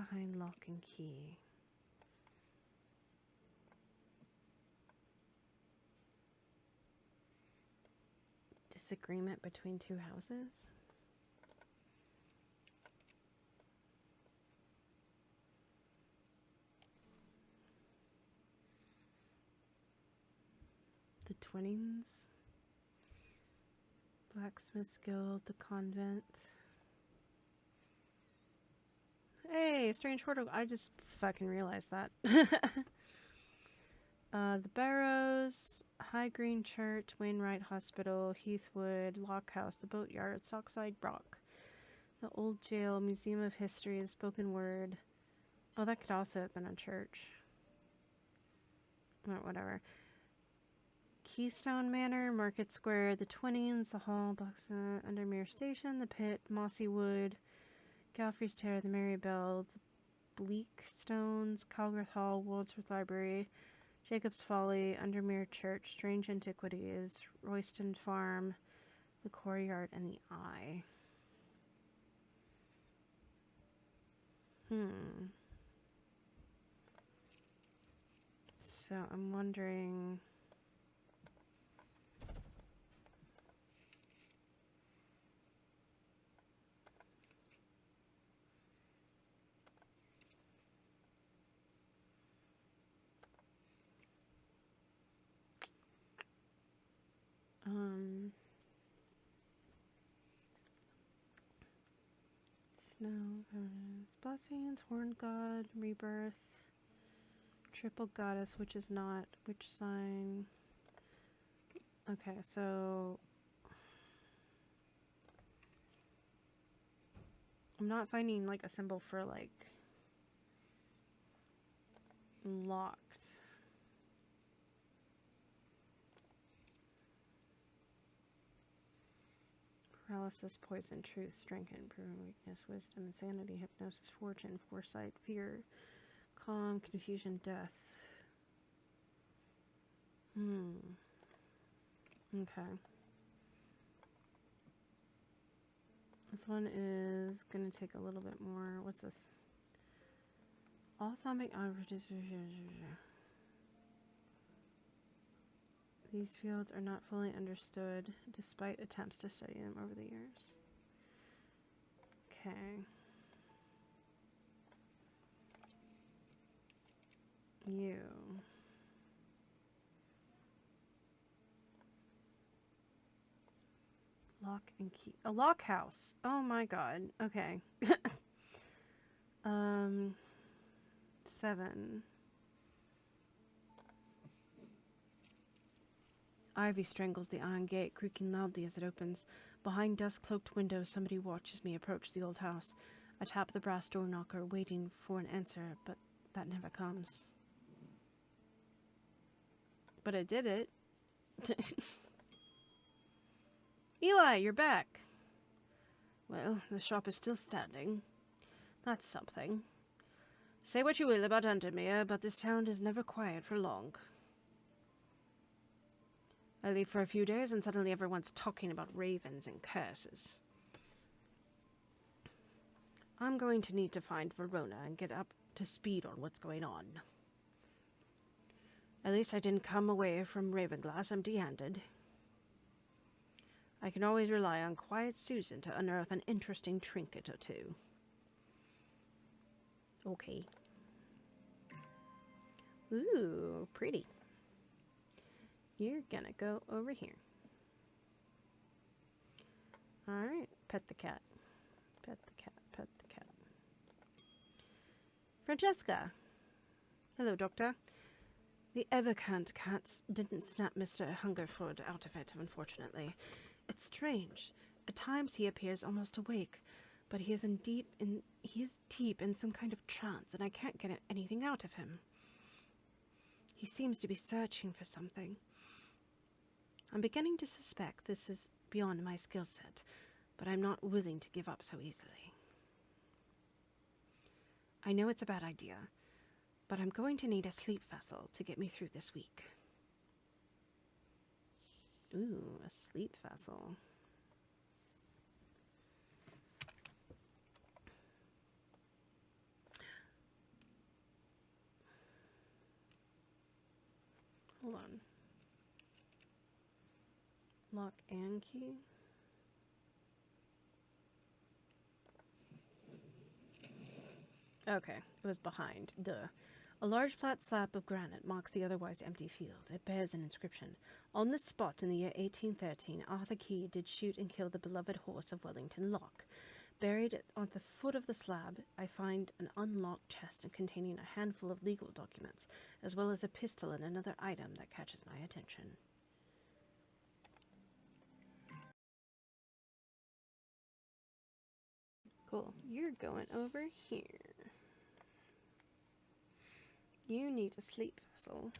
behind lock and key. Disagreement between two houses? The Twinnings? Blacksmith's Guild, the convent. Hey, Strange Horticulture. I just fucking realized that. The Barrows, High Green Church, Wainwright Hospital, Heathwood, Lockhouse, the Boatyard, Sockside Rock, the Old Jail, Museum of History, the Spoken Word. Oh, that could also have been a church. Or whatever. Keystone Manor, Market Square, the Twinnings, the Hall, Undermere Station, the Pit, Mossy Wood, Galfrey's Terrace, the Marybelle, the Bleak Stones, Calgarth Hall, Wordsworth Library, Jacob's Folly, Undermere Church, Strange Antiquities, Royston Farm, the Courtyard, and the Eye. So I'm wondering... Snow, Blessings, Horned God, Rebirth, Triple Goddess, which is not, which sign? Okay, so I'm not finding like a symbol for like locked. Paralysis, poison, truth, strength, improving weakness, wisdom, insanity, hypnosis, fortune, foresight, fear, calm, confusion, death. Okay. This one is going to take a little bit more. What's this? Althomic. These fields are not fully understood despite attempts to study them over the years. Okay. You. Lock and key. A lock house. Oh my god. Okay. 7. Ivy strangles the iron gate, creaking loudly as it opens. Behind dust-cloaked windows, somebody watches me approach the old house. I tap the brass door knocker, waiting for an answer, but that never comes. But I did it. Eli, you're back. Well, the shop is still standing. That's something. Say what you will about Undermere, but this town is never quiet for long. I leave for a few days and suddenly everyone's talking about ravens and curses. I'm going to need to find Verona and get up to speed on what's going on. At least I didn't come away from Ravenglass empty-handed. I can always rely on quiet Susan to unearth an interesting trinket or two. Okay. Ooh, pretty. You're gonna go over here. Alright, pet the cat. Pet the cat, pet the cat. Francesca! Hello, Doctor. The Evercant cats didn't snap Mr. Hungerford out of it, unfortunately. It's strange. At times he appears almost awake, but he is deep in some kind of trance, and I can't get anything out of him. He seems to be searching for something. I'm beginning to suspect this is beyond my skill set, but I'm not willing to give up so easily. I know it's a bad idea, but I'm going to need a sleep vessel to get me through this week. Ooh, a sleep vessel. Lock and key. Okay, it was behind. Duh. A large flat slab of granite marks the otherwise empty field. It bears an inscription. On this spot in the year 1813, Arthur Key did shoot and kill the beloved horse of Wellington Locke. Buried at the foot of the slab, I find an unlocked chest containing a handful of legal documents, as well as a pistol and another item that catches my attention. Cool. You're going over here. You need a sleep vessel.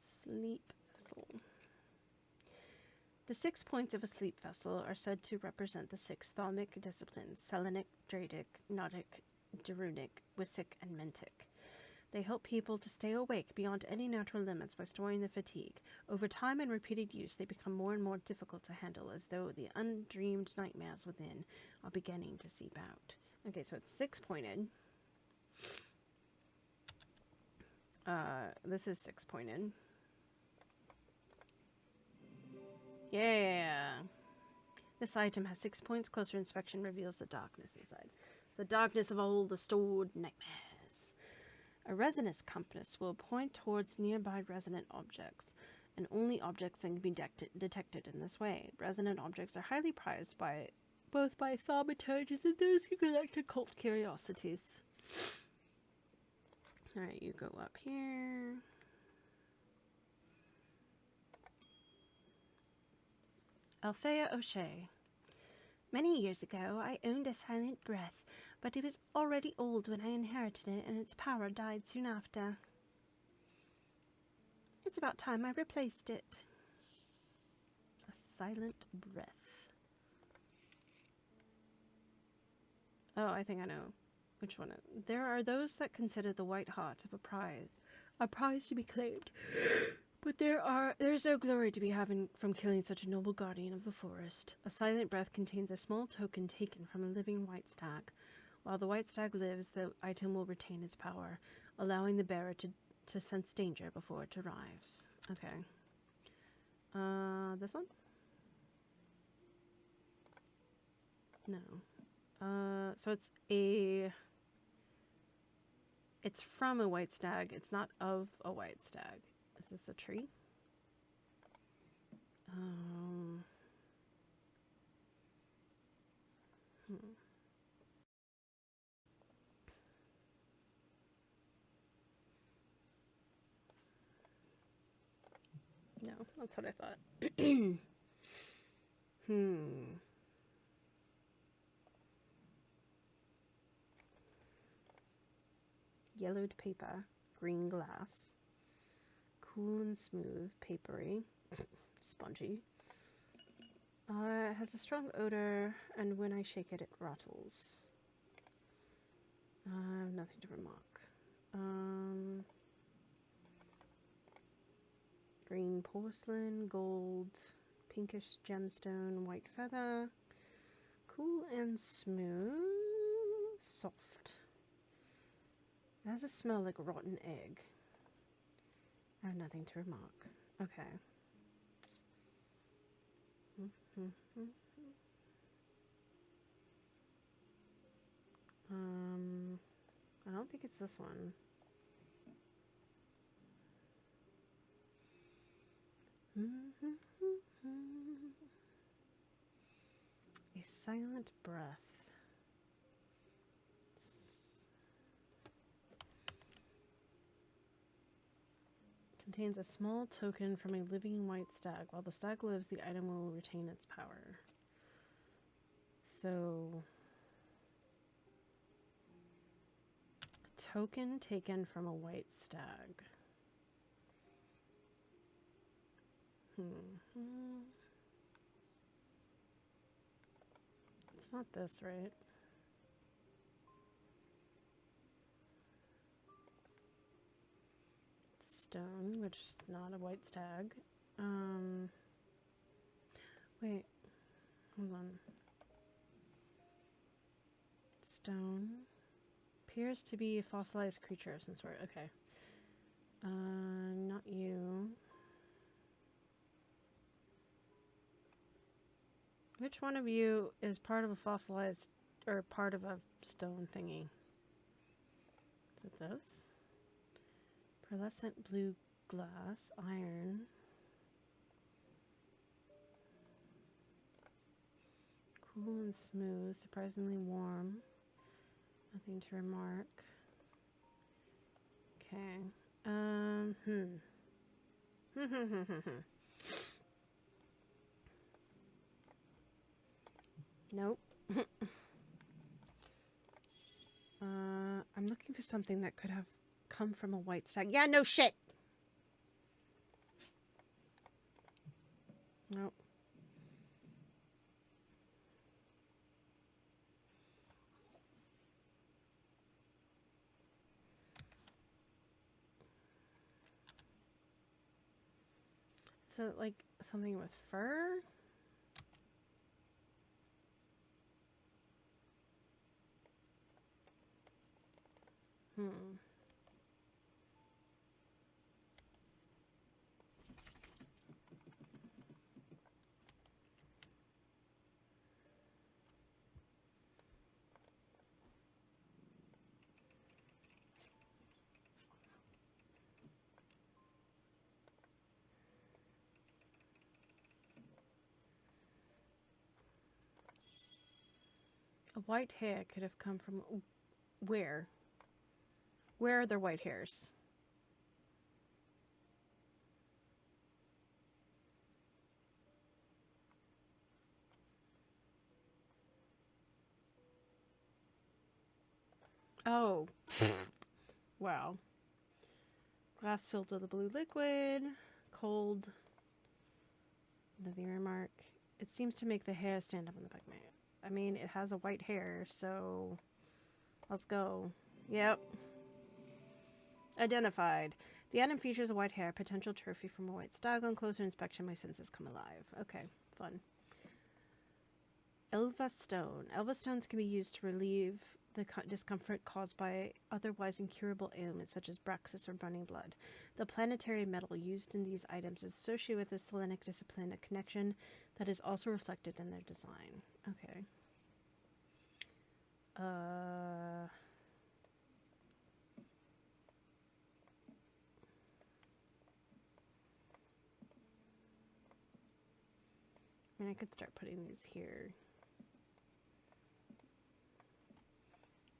Sleep vessel. The 6 points of a sleep vessel are said to represent the 6 thaumic disciplines: Selenic, Dradic, Nautic, Derunic, Wisic, and Mentic. They help people to stay awake beyond any natural limits by storing their fatigue. Over time and repeated use, they become more and more difficult to handle, as though the undreamed nightmares within are beginning to seep out. Okay, so it's 6-pointed. This is 6-pointed. Yeah. This item has 6 points. Closer inspection reveals the darkness inside. The darkness of all the stored nightmares. A resonance compass will point towards nearby resonant objects, and only objects that can be detected in this way. Resonant objects are highly prized by both by thaumaturges and those who collect occult curiosities. Alright, you go up here. Althea O'Shea. Many years ago, I owned a silent breath, but it was already old when I inherited it, and its power died soon after. It's about time I replaced it. A silent breath. Oh, I think I know which one. There are those that consider the white heart of a prize to be claimed. But there's no glory to be having from killing such a noble guardian of the forest. A silent breath contains a small token taken from a living white stag. While the white stag lives, the item will retain its power, allowing the bearer to sense danger before it arrives. Okay. This one? No. So it's from a white stag. It's not of a white stag. Is this a tree? No, that's what I thought. Yellowed paper, green glass, cool and smooth, papery, spongy. It has a strong odor, and when I shake it, it rattles. Nothing to remark. Green porcelain, gold, pinkish gemstone, white feather. Cool and smooth, soft. It has a smell like rotten egg. I have nothing to remark. Okay. I don't think it's this one. A silent breath. Contains a small token from a living white stag. While the stag lives, the item will retain its power. So, a token taken from a white stag. It's not this, right? It's stone, which is not a white stag. Wait, hold on. Stone. Appears to be a fossilized creature of some sort. Okay. Not you. Which one of you is part of a fossilized, or part of a stone thingy? Is it this? Pearlescent blue glass, iron. Cool and smooth, surprisingly warm. Nothing to remark. Okay. Nope. I'm looking for something that could have come from a white stag. Yeah, no shit! Nope. Is it like something with fur? A white hair could have come from where? Where are their white hairs? Oh. Wow. Glass filled with a blue liquid. Cold. Nothing to remark. It seems to make the hair stand up on the back of my head. I mean, it has a white hair, so let's go. Yep. Identified. The item features a white hair, potential trophy from a white stag. On closer inspection, my senses come alive. Okay, fun. Elva stone. Elva stones can be used to relieve the discomfort caused by otherwise incurable ailments such as braxis or running blood. The planetary metal used in these items is associated with the Selenic discipline, a connection that is also reflected in their design. Okay. I mean, I could start putting these here.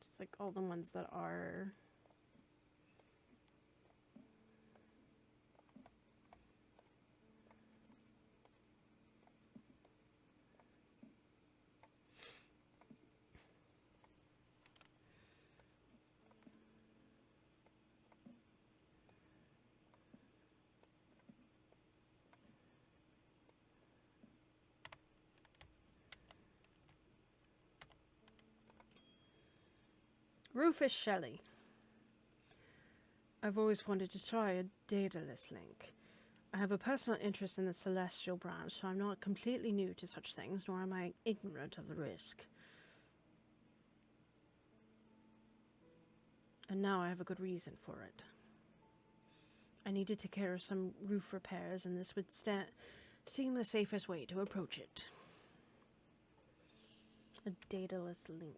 Just like all the ones that are... Rufus Shelley. I've always wanted to try a daedalus link. I have a personal interest in the celestial branch, so I'm not completely new to such things, nor am I ignorant of the risk. And now I have a good reason for it. I need to take care of some roof repairs, and this would seem the safest way to approach it. A daedalus link.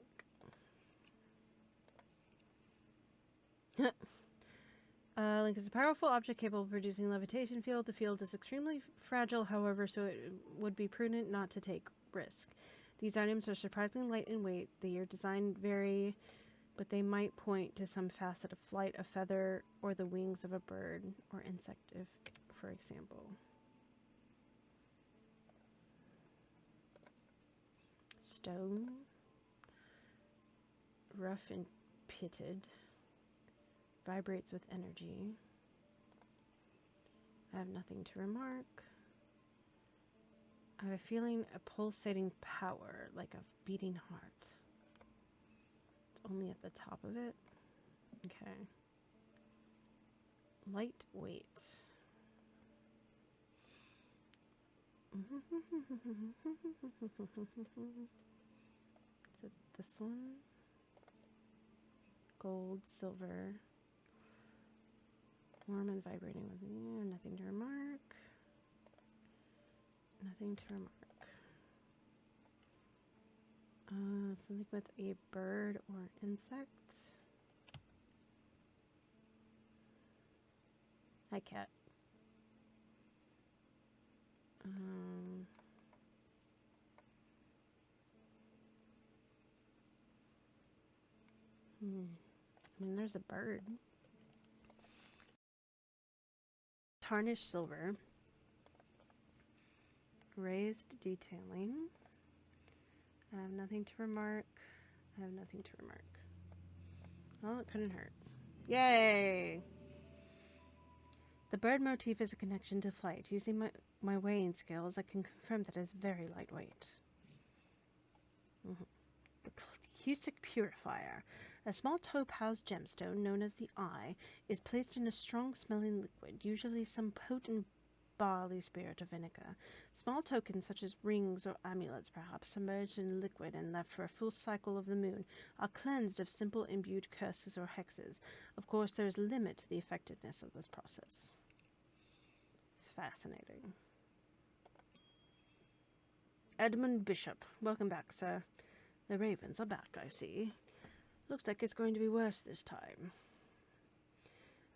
Link is a powerful object capable of producing a levitation field. The field is extremely fragile, however, so it would be prudent not to take risk. These items are surprisingly light in weight. Their design vary, but they might point to some facet of flight, a feather, or the wings of a bird or insect, if, for example. Stone. Rough and pitted. Vibrates with energy. I have nothing to remark. I have a feeling a pulsating power, like a beating heart. It's only at the top of it. Okay. Lightweight. Is it this one? Gold, silver. Warm and vibrating with nothing to remark. Nothing to remark. Something with a bird or insect. Hi, cat. I mean, there's a bird. Tarnished silver. Raised detailing. I have nothing to remark. I have nothing to remark. Well, it couldn't hurt. Yay! The bird motif is a connection to flight. Using my weighing scales, I can confirm that it is very lightweight. The Cusick Purifier. A small topaz gemstone known as the Eye is placed in a strong-smelling liquid, usually some potent barley spirit or vinegar. Small tokens such as rings or amulets, perhaps, submerged in liquid and left for a full cycle of the moon, are cleansed of simple imbued curses or hexes. Of course, there is a limit to the effectiveness of this process. Fascinating. Edmund Bishop. Welcome back, sir. The ravens are back, I see. Looks like it's going to be worse this time.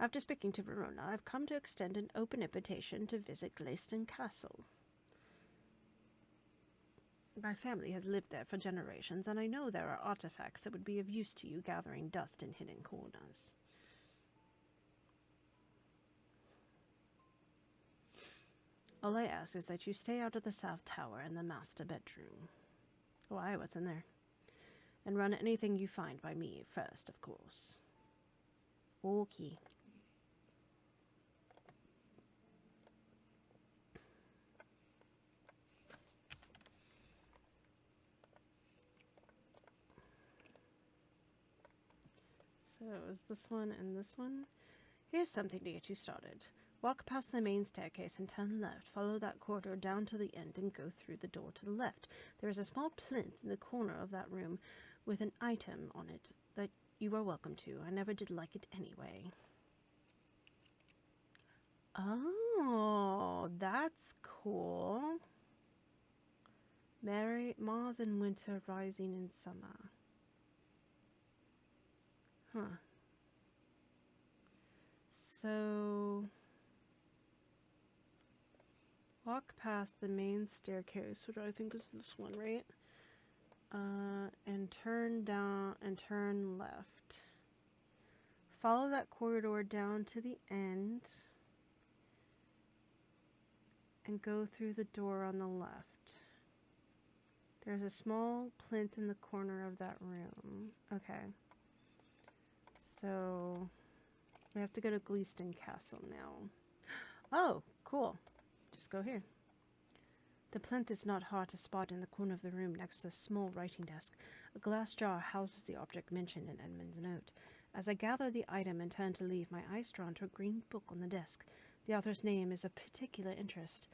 After speaking to Verona, I've come to extend an open invitation to visit Glaiston Castle. My family has lived there for generations, and I know there are artifacts that would be of use to you gathering dust in hidden corners. All I ask is that you stay out of the South Tower and the master bedroom. Why, what's in there? And run anything you find by me first, of course. Okay. So, is this one and this one? Here's something to get you started. Walk past the main staircase and turn left. Follow that corridor down to the end and go through the door to the left. There is a small plinth in the corner of that room with an item on it that you are welcome to. I never did like it anyway. Oh, that's cool. Mars in winter, rising in summer. Huh. So, walk past the main staircase, which I think is this one, right? And turn down and turn left. Follow that corridor down to the end and go through the door on the left. There's a small plinth in the corner of that room. Okay. So, we have to go to Glaiston Castle now. Oh, cool. Just go here. The plinth is not hard to spot in the corner of the room next to the small writing desk. A glass jar houses the object mentioned in Edmund's note. As I gather the item and turn to leave, my eyes drawn to a green book on the desk. The author's name is of particular interest.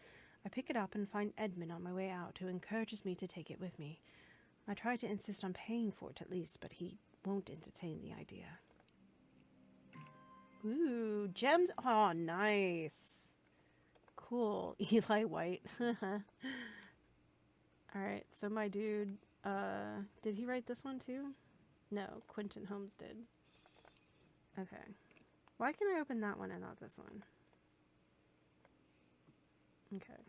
I pick it up and find Edmund on my way out, who encourages me to take it with me. I try to insist on paying for it at least, but he won't entertain the idea. Ooh, gems. Oh, nice. Cool. Eli White. Alright, so my dude, did he write this one too? No, Quentin Holmes did. Okay. Why can I open that one and not this one? Okay.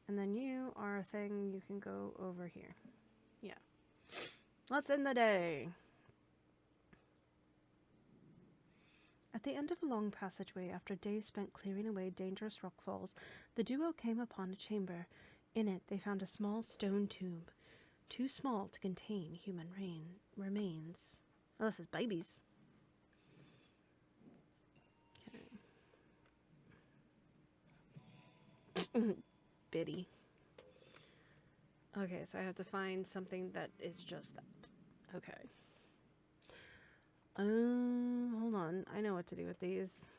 And then you are a thing, you can go over here. Yeah. Let's end the day. At the end of a long passageway, after days spent clearing away dangerous rockfalls, the duo came upon a chamber. In it, they found a small stone tomb, too small to contain human remains. Oh, this is babies. Okay. Biddy. Okay, so I have to find something that is just that. Okay. Hold on. I know what to do with these.